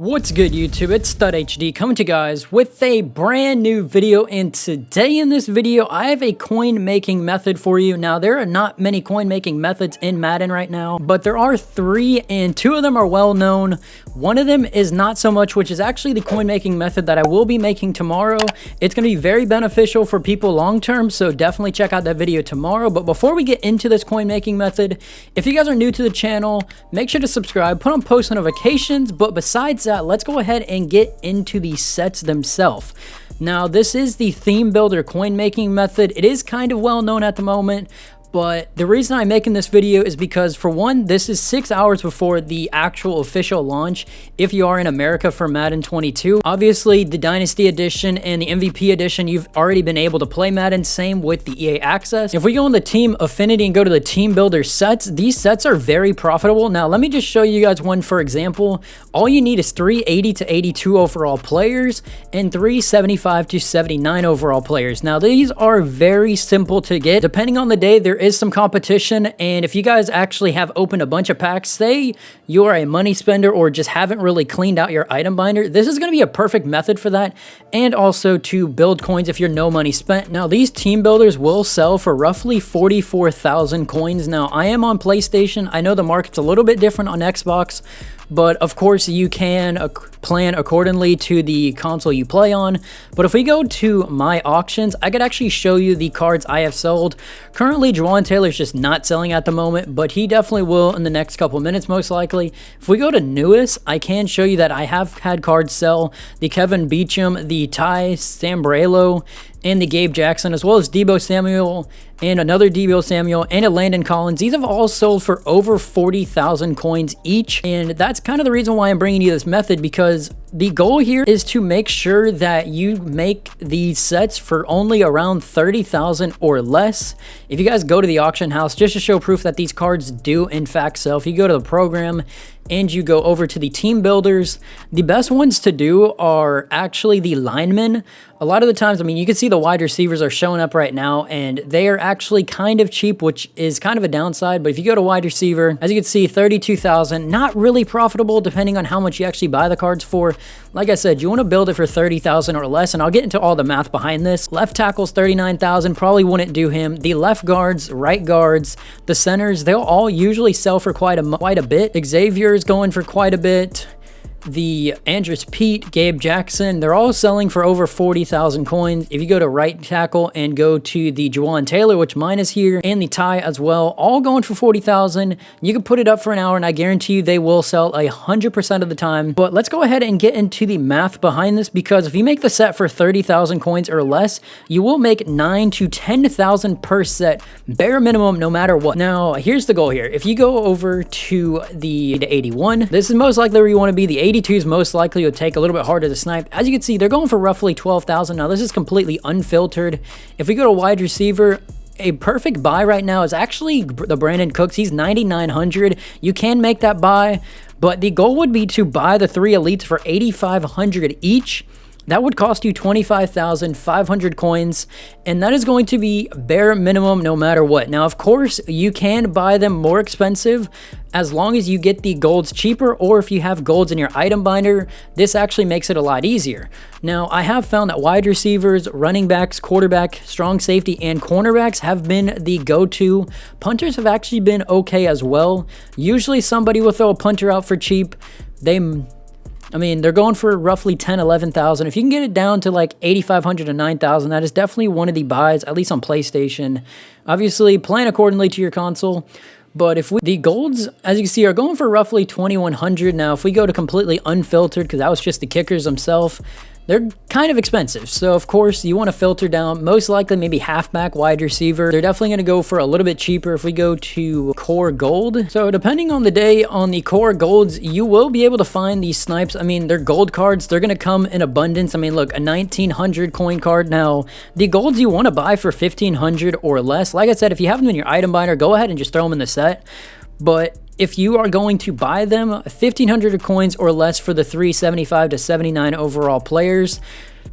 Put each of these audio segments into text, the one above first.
What's good, YouTube? It's Stud HD coming to you guys with a brand new video, and today in this video I have a coin making method for you. Now, there are not many coin making methods in Madden right now, but there are three, and two of them are well known. One of them is not so much, which is actually the coin making method that I will be making tomorrow. It's going to be very beneficial for people long term, so definitely check out that video tomorrow. But before we get into this coin making method, if you guys are new to the channel, make sure to subscribe, put on post notifications. But besides that, let's go ahead and get into the sets themselves. Now, this is the theme builder coin making method. It is kind of well known at the moment, but the reason I'm making this video is because, for one, this is 6 hours before the actual official launch if you are in America for Madden 22. Obviously, the Dynasty Edition and the MVP Edition, you've already been able to play Madden, same with the EA Access. If we go on the Team Affinity and go to the Team Builder sets, these sets are very profitable. Now, let me just show you guys one for example. All you need is 3 80 to 82 overall players and 3 75 to 79 overall players. Now, these are very simple to get. Depending on the day, there is some competition, and if you guys actually have opened a bunch of packs, say you are a money spender or just haven't really cleaned out your item binder, this is going to be a perfect method for that, and also to build coins if you're no money spent. Now, these team builders will sell for roughly 44,000 coins. Now, I am on PlayStation. I know the market's a little bit different on Xbox, but of course you can plan accordingly to the console you play on. But if we go to my auctions, I could actually show you the cards I have sold. Currently, Juwan Taylor's just not selling at the moment, but he definitely will in the next couple minutes, most likely. If we go to newest, I can show you that I have had cards sell. The Kevin Beachum, the Ty Sambrailo, and the Gabe Jackson, as well as Deebo Samuel and another Deebo Samuel and a Landon Collins. These have all sold for over 40,000 coins each, and that's kind of the reason why I'm bringing you this method, because the goal here is to make sure that you make these sets for only around 30,000 or less. If you guys go to the auction house, just to show proof that these cards do in fact sell, if you go to the program and you go over to the team builders, the best ones to do are actually the linemen. A lot of the times, I mean, you can see the wide receivers are showing up right now, and they are actually kind of cheap, which is kind of a downside. But if you go to wide receiver, as you can see, 32,000, not really profitable depending on how much you actually buy the cards for. Like I said, you want to build it for 30,000 or less, and I'll get into all the math behind this. Left tackle's 39,000, probably wouldn't do him. The left guards, right guards, the centers, they'll all usually sell for quite a bit. Xavier is going for quite a bit. The Andres Pete, Gabe Jackson, they're all selling for over 40,000 coins. If you go to right tackle and go to the Juwan Taylor, which mine is here, and the Ty as well, all going for 40,000. You can put it up for an hour, and I guarantee you they will sell 100% of the time. But let's go ahead and get into the math behind this, because if you make the set for 30,000 coins or less, you will make 9 to 10,000 per set, bare minimum, no matter what. Now, here's the goal here. If you go over to the 81, this is most likely where you want to be. The 82s most likely would take a little bit harder to snipe. As you can see, they're going for roughly 12,000. Now, this is completely unfiltered. If we go to wide receiver, a perfect buy right now is actually the Brandon Cooks. He's 9,900. You can make that buy, but the goal would be to buy the 3 elites for 8,500 each. That would cost you 25,500 coins, and that is going to be bare minimum no matter what. Now, of course, you can buy them more expensive as long as you get the golds cheaper, or if you have golds in your item binder, this actually makes it a lot easier. Now, I have found that wide receivers, running backs, quarterback, strong safety, and cornerbacks have been the go-to. Punters have actually been okay as well. Usually somebody will throw a punter out for cheap. They're going for roughly 10,000, 11,000. If you can get it down to like 8,500 to 9,000, that is definitely one of the buys, at least on PlayStation. Obviously, plan accordingly to your console. But the golds, as you can see, are going for roughly 2,100. Now, if we go to completely unfiltered, because that was just the kickers themselves, they're kind of expensive. So, of course, you want to filter down. Most likely, maybe halfback, wide receiver. They're definitely going to go for a little bit cheaper if we go to core gold. So, depending on the day on the core golds, you will be able to find these snipes. I mean, they're gold cards. They're going to come in abundance. I mean, look, a 1,900 coin card. Now, the golds you want to buy for 1,500 or less. Like I said, if you have them in your item binder, go ahead and just throw them in the set. But if you are going to buy them, 1,500 coins or less for the 375 to 79 overall players,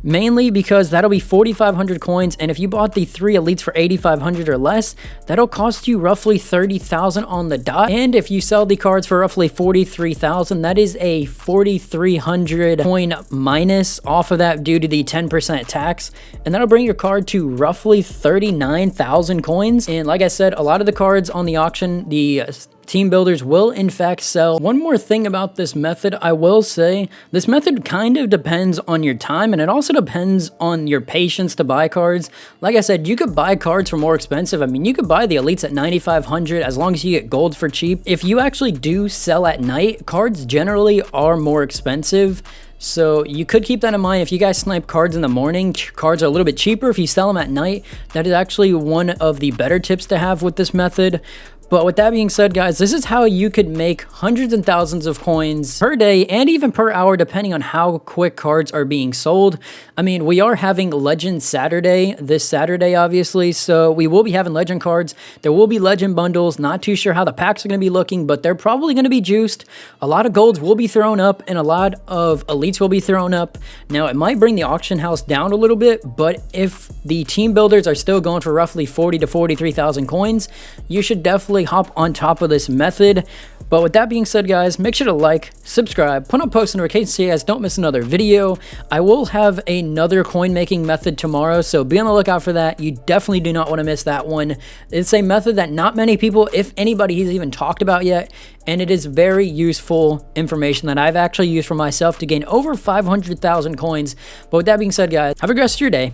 mainly because that'll be 4,500 coins, and if you bought the 3 elites for 8,500 or less, that'll cost you roughly 30,000 on the dot. And if you sell the cards for roughly 43,000, that is a 4,300 coin minus off of that due to the 10% tax, and that'll bring your card to roughly 39,000 coins. And like I said, a lot of the cards on the auction, the team builders will in fact sell. One more thing about this method, I will say, this method kind of depends on your time, and it also depends on your patience to buy cards. Like I said, you could buy cards for more expensive. I mean, you could buy the elites at 9,500 as long as you get gold for cheap. If you actually do sell at night, cards generally are more expensive. So you could keep that in mind. If you guys snipe cards in the morning, cards are a little bit cheaper. If you sell them at night, that is actually one of the better tips to have with this method. But with that being said, guys, this is how you could make hundreds and thousands of coins per day and even per hour, depending on how quick cards are being sold. I mean, we are having Legend Saturday this Saturday, obviously, so we will be having Legend cards. There will be Legend bundles. Not too sure how the packs are going to be looking, but they're probably going to be juiced. A lot of golds will be thrown up, and a lot of elites will be thrown up. Now, it might bring the auction house down a little bit, but if the team builders are still going for roughly 40 to 43,000 coins, you should definitely hop on top of this method. But with that being said, guys, make sure to like, subscribe, put on post notifications so you guys don't miss another video. I will have another coin making method tomorrow, so be on the lookout for that. You definitely do not want to miss that one. It's a method that not many people, if anybody, has even talked about yet, and it is very useful information that I've actually used for myself to gain over 500,000 coins. But with that being said, guys, have a great rest of your day.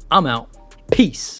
I'm out. Peace.